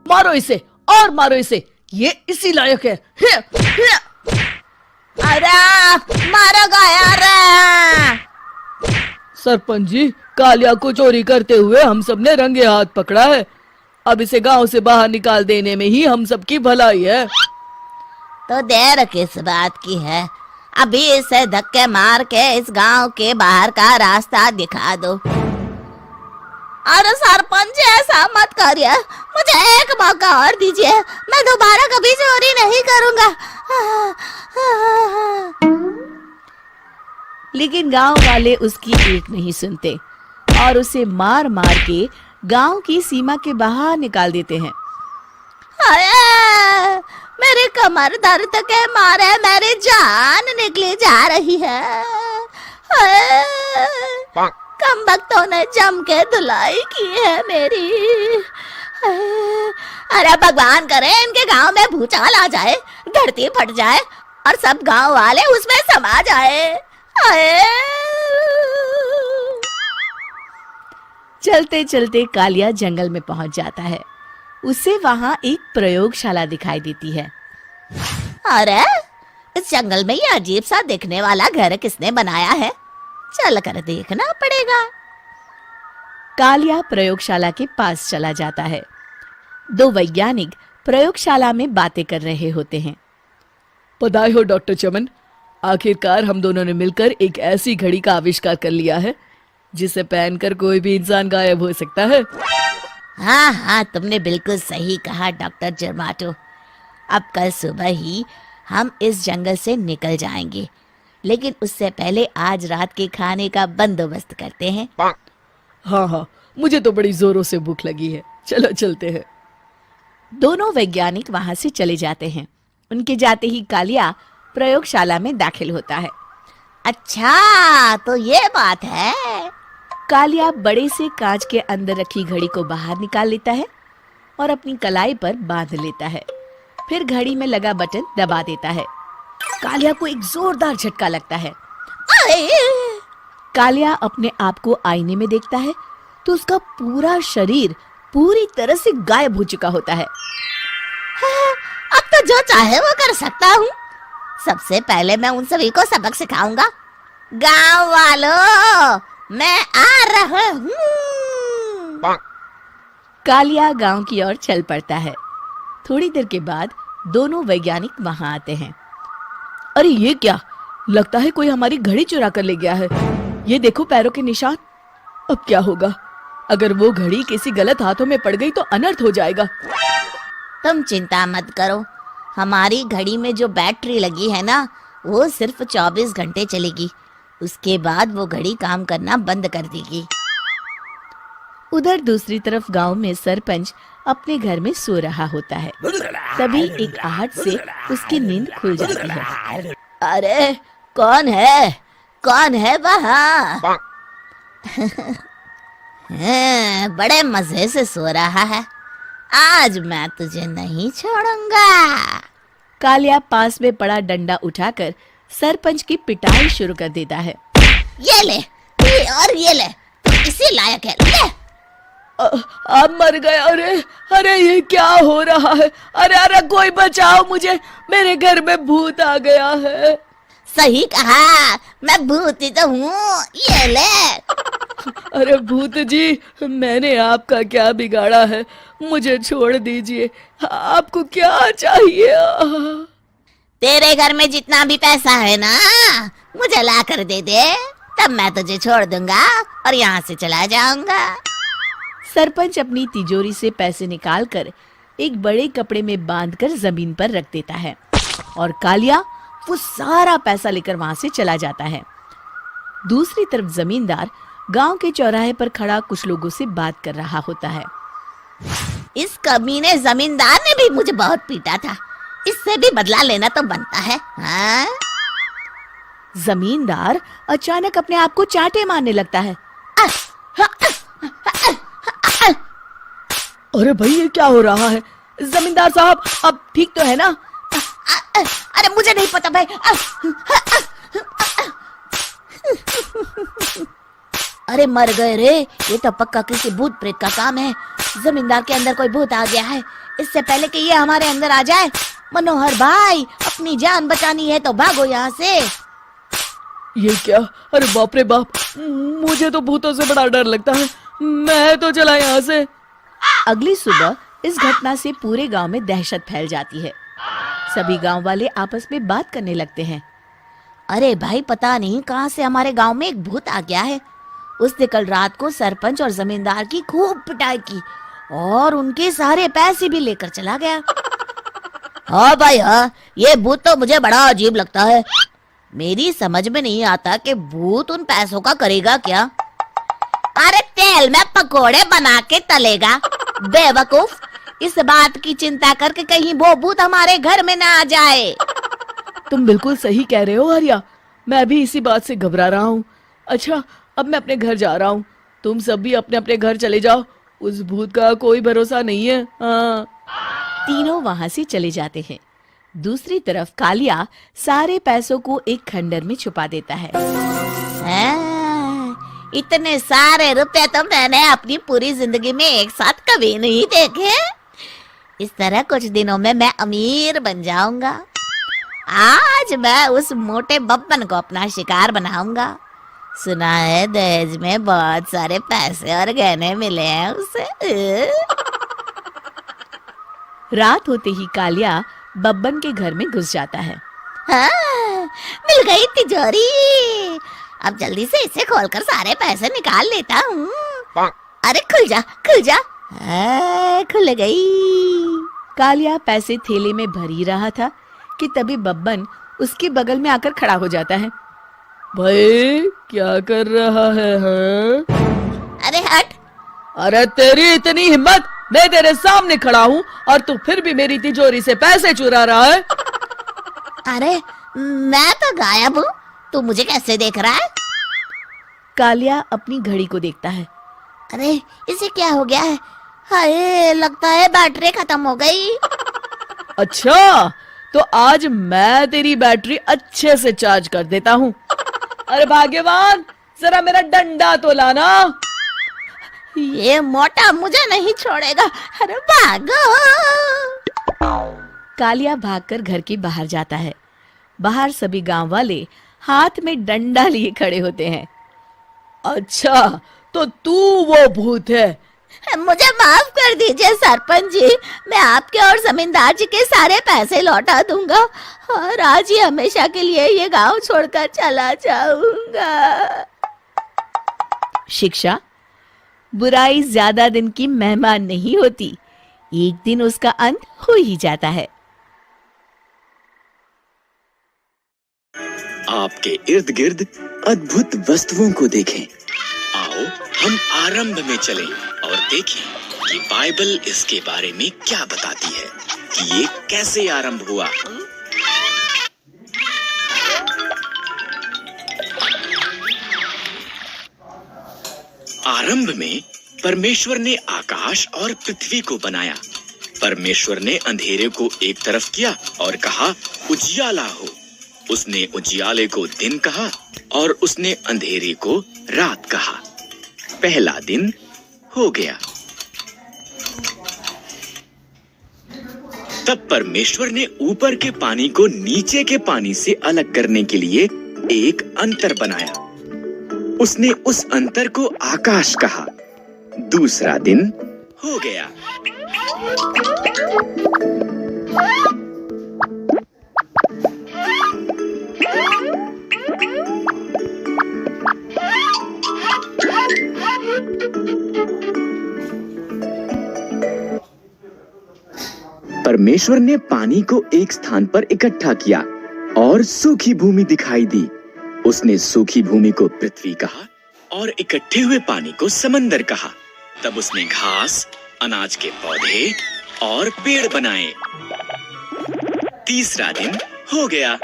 मारो इसे और मारो इसे, ये इसी लायक है। अरे मारो यार। सरपंच जी, कालिया को चोरी करते हुए हम सब ने रंगे हाथ पकड़ा है। अब इसे गांव से बाहर निकाल देने में ही हम सबकी भलाई है। तो देर किस बात की है, अभी इसे धक्के मार के इस गांव के बाहर का रास्ता दिखा दो। अरे सरपंच ऐसा मत करिए, मुझे एक मौका और दीजिए, मैं दोबारा कभी चोरी नहीं करूंगा। लेकिन गांव वाले उसकी एक नहीं सुनते और उसे मार मार के गांव की सीमा के बाहर निकाल देते हैं। मेरी कमर दर्द के मारे मेरी जान निकली जा रही है। कमबख्तों ने जम के धुलाई की है मेरी। अरे भगवान करे इनके गांव में भूचाल आ जाए, धरती फट जाए और सब गांव वाले उसमें समा जाए। चलते चलते कालिया जंगल में पहुंच जाता है। उसे वहां एक प्रयोगशाला दिखाई देती है। अरे इस जंगल में ये अजीब सा दिखने वाला घर किसने बनाया है, चल कर देखना पड़ेगा। कालिया प्रयोगशाला के पास चला जाता है। दो वैज्ञानिक प्रयोगशाला में बातें कर रहे होते हैं। बधाई हो डॉक्टर चमन, आखिरकार हम दोनों ने मिलकर एक ऐसी घड़ी का आविष्कार कर लिया है जिसे पहनकर कोई भी इंसान गायब हो सकता है। हाँ हाँ, तुमने बिल्कुल सही कहा डॉक्टर जर्माटो। अब कल सुबह ही हम इस जंगल से निकल जाएंगे, लेकिन उससे पहले आज रात के खाने का बंदोबस्त करते हैं। हाँ हाँ, मुझे तो बड़ी जोरों से भूख लगी है, चलो चलते हैं। दोनों वैज्ञानिक वहां से चले जाते हैं। उनके जाते ही कालिया प्रयोगशाला में दाखिल होता है। अच्छा तो ये बात है। कालिया बड़े से कांच के अंदर रखी घड़ी को बाहर निकाल लेता है और अपनी कलाई पर बांध लेता है। फिर घड़ी में लगा बटन दबा देता है। कालिया को एक जोरदार झटका लगता है। कालिया अपने आप को आईने में देखता है तो उसका पूरा शरीर पूरी तरह से गायब हो चुका होता है। अब तो जो चाहे वो कर सकता हूँ। सबसे पहले मैं उन सभी को सबक सिखाऊंगा। गांव वालों, मैं आ रहा हूँ। कालिया गांव की ओर चल पड़ता है। थोड़ी देर के बाद दोनों वैज्ञानिक वहां आते हैं। अरे ये क्या, लगता है कोई हमारी घड़ी चुरा कर ले गया है। ये देखो पैरों के निशान। अब क्या होगा, अगर वो घड़ी किसी गलत हाथों में पड़ गई तो अनर्थ हो जाएगा। तुम चिंता मत करो, हमारी घड़ी में जो बैटरी लगी है ना, वो सिर्फ 24 घंटे चलेगी। उसके बाद वो घड़ी काम करना बंद कर देगी। उधर दूसरी तरफ गांव में सरपंच अपने घर में सो रहा होता है। तभी एक आहट से उसकी नींद खुल जाती है। अरे कौन है, कौन है वहाँ? बड़े मजे से सो रहा है, आज मैं तुझे नहीं छोड़ूंगा। कालिया पास में पड़ा डंडा उठाकर सरपंच की पिटाई शुरू कर देता है। ये ले, ये और ये ले, तू इसी लायक है, ले। आप मर गए। अरे अरे ये क्या हो रहा है? अरे अरे कोई बचाओ मुझे, मेरे घर में भूत आ गया है। सही कहा, मैं भूत ही तो हूँ, ये ले। अरे भूत जी, मैंने आपका क्या बिगाड़ा है, मुझे छोड़ दीजिए। आपको क्या चाहिए? तेरे घर में जितना भी पैसा है ना, मुझे ला कर दे दे, तब मैं तुझे छोड़ दूंगा और यहाँ से चला जाऊंगा। सरपंच अपनी तिजोरी से पैसे निकालकर एक बड़े कपड़े में बांधकर जमीन पर रख देता है और कालिया वो सारा पैसा लेकर वहां से चला जाता है। दूसरी तरफ जमींदार गांव के चौराहे पर खड़ा कुछ लोगों से बात कर रहा होता है। इस कमीने जमींदार ने भी मुझे बहुत पीटा था, इससे भी बदला लेना तो बनता है। हाँ? जमींदार अचानक अपने आप को चांटे मारने लगता है। अरे भाई ये क्या हो रहा है? जमींदार साहब अब ठीक तो है ना? अरे मुझे नहीं पता भाई। अरे मर गए रे, ये तो पक्का किसी भूत प्रेत का काम है। जमींदार के अंदर कोई भूत आ गया है, इससे पहले कि ये हमारे अंदर आ जाए। मनोहर भाई, अपनी जान बचानी है तो भागो यहाँ से। ये क्या? अरे बाप रे बाप, मुझे तो भूतों से बड़ा डर लगता है, मैं तो चला यहाँ से। अगली सुबह इस घटना से पूरे गांव में दहशत फैल जाती है। सभी गांव वाले आपस में बात करने लगते हैं। अरे भाई, पता नहीं कहाँ से हमारे गांव में एक भूत आ गया है। उसने कल रात को सरपंच और जमींदार की खूब पिटाई की और उनके सारे पैसे भी लेकर चला गया। हाँ भाई हाँ, ये भूत तो मुझे बड़ा अजीब लगता है। मेरी समझ में नहीं आता कि भूत उन पैसों का करेगा क्या। अरे तेल में पकोड़े बना के तलेगा बेवकूफ। इस बात की चिंता करके कहीं वो भूत हमारे घर में ना आ जाए। तुम बिल्कुल सही कह रहे हो आर्या, मैं भी इसी बात से घबरा रहा हूँ। अच्छा, अब मैं अपने घर जा रहा हूँ, तुम सब भी अपने अपने घर चले जाओ, उस भूत का कोई भरोसा नहीं है। हाँ। तीनों वहां से चले जाते हैं। दूसरी तरफ कालिया सारे पैसों को एक खंडर में छुपा देता है। इतने सारे रुपए तो मैंने अपनी पूरी जिंदगी में एक साथ कभी नहीं देखे। इस तरह कुछ दिनों में मैं अमीर बन जाऊंगा। आज मैं उस मोटे बब्बन को अपना शिकार बनाऊंगा। सुना है दहेज में बहुत सारे पैसे और गहने मिले हैं उसे। रात होते ही कालिया बब्बन के घर में घुस जाता है। हाँ, मिल गई तिजोरी। अब जल्दी से इसे खोलकर सारे पैसे निकाल लेता हूँ। अरे खुल जा, खुल जा। खुल गई। कालिया पैसे थैले में भर ही रहा था कि तभी बब्बन उसके बगल में आकर खड़ा हो जाता है। भाई क्या कर रहा है? हाँ? अरे हट। अरे तेरी इतनी हिम्मत, मैं तेरे सामने खड़ा हूँ और तू फिर भी मेरी तिजोरी से पैसे चुरा रहा है। अरे मैं तो गायब हूँ, तू मुझे कैसे देख रहा है? कालिया अपनी घड़ी को देखता है। अरे इसे क्या हो गया है? हाय, लगता है बैटरी खत्म हो गई। अच्छा, तो आज मैं तेरी बैटरी अच्छे से चार्ज कर देता हूँ। अरे भाग्यवान, जरा मेरा डंडा तो लाना। ये मोटा मुझे नहीं छोड़ेगा। अरे भागो। कालिया भागकर घर के बाहर जाता है। बाहर सभी गांव वाले हाथ में डंडा लिए खड़े होते हैं। अच्छा, तो तू वो भूत है? मुझे माफ कर दीजिए सरपंच जी, मैं आपके और जमींदार जी के सारे पैसे लौटा दूंगा और आज ही हमेशा के लिए ये गांव छोड़कर चला जाऊंगा। शिक्षा, बुराई ज्यादा दिन की मेहमान नहीं होती, एक दिन उसका अंत हो ही जाता है। आपके इर्द गिर्द अद्भुत वस्तुओं को देखें। आओ हम आरंभ में चलें और देखें कि बाइबल इसके बारे में क्या बताती है कि ये कैसे आरंभ हुआ। आरंभ में परमेश्वर ने आकाश और पृथ्वी को बनाया। परमेश्वर ने अंधेरे को एक तरफ किया और कहा उजियाला हो। उसने उजियाले को दिन कहा और उसने अंधेरे को रात कहा। पहला दिन हो गया। तब परमेश्वर ने ऊपर के पानी को नीचे के पानी से अलग करने के लिए एक अंतर बनाया। उसने उस अंतर को आकाश कहा। दूसरा दिन हो गया। परमेश्वर ने पानी को एक स्थान पर इकट्ठा किया और सूखी भूमि दिखाई दी। उसने सूखी भूमि को पृथ्वी कहा और इकट्ठे हुए पानी को समंदर कहा। तब उसने घास, अनाज के पौधे और पेड़ बनाए। तीसरा दिन हो गया।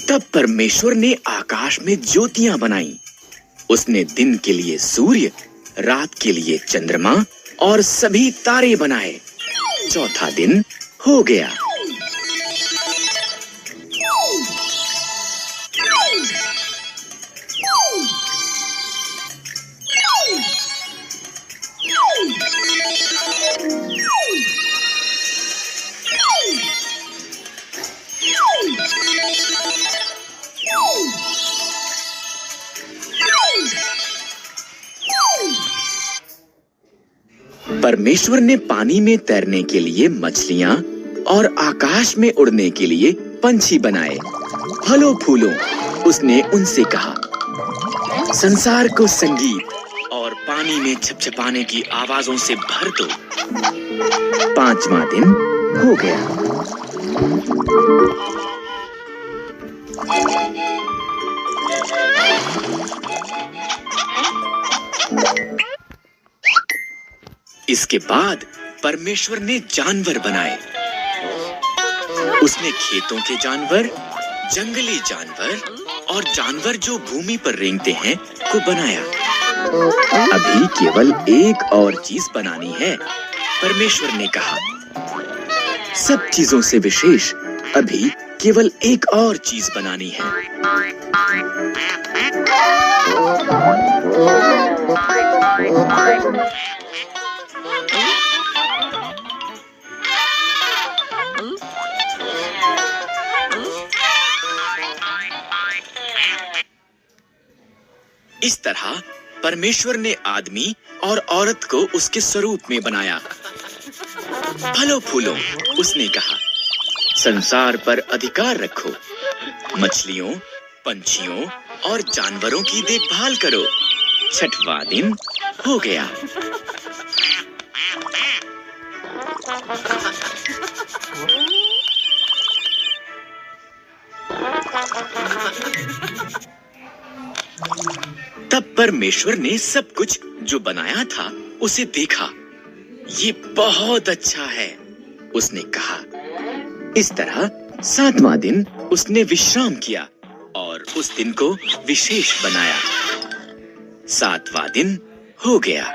तब परमेश्वर ने आकाश में ज्योतियां बनाई। उसने दिन के लिए सूर्य, रात के लिए चंद्रमा और सभी तारे बनाए। चौथा दिन हो गया। परमेश्वर ने पानी में तैरने के लिए मछलियां और आकाश में उड़ने के लिए पंछी बनाए। फलों फूलों उसने उनसे कहा, संसार को संगीत और पानी में छपछपाने की आवाजों से भर दो। पांचवा दिन हो गया। इसके बाद परमेश्वर ने जानवर बनाए। उसने खेतों के जानवर, जंगली जानवर और जानवर जो भूमि पर रेंगते हैं को बनाया। अभी केवल एक और चीज बनानी है। परमेश्वर ने कहा, सब चीजों से विशेष अभी केवल एक और चीज बनानी है। इस तरह परमेश्वर ने आदमी और औरत को उसके स्वरूप में बनाया। फलों फूलों उसने कहा, संसार पर अधिकार रखो, मछलियों, पंछियों और जानवरों की देखभाल करो। छठवां दिन हो गया। तब परमेश्वर ने सब कुछ जो बनाया था उसे देखा, ये बहुत अच्छा है। उसने कहा, इस तरह सातवां दिन उसने विश्राम किया और उस दिन को विशेष बनाया। सातवां दिन हो गया।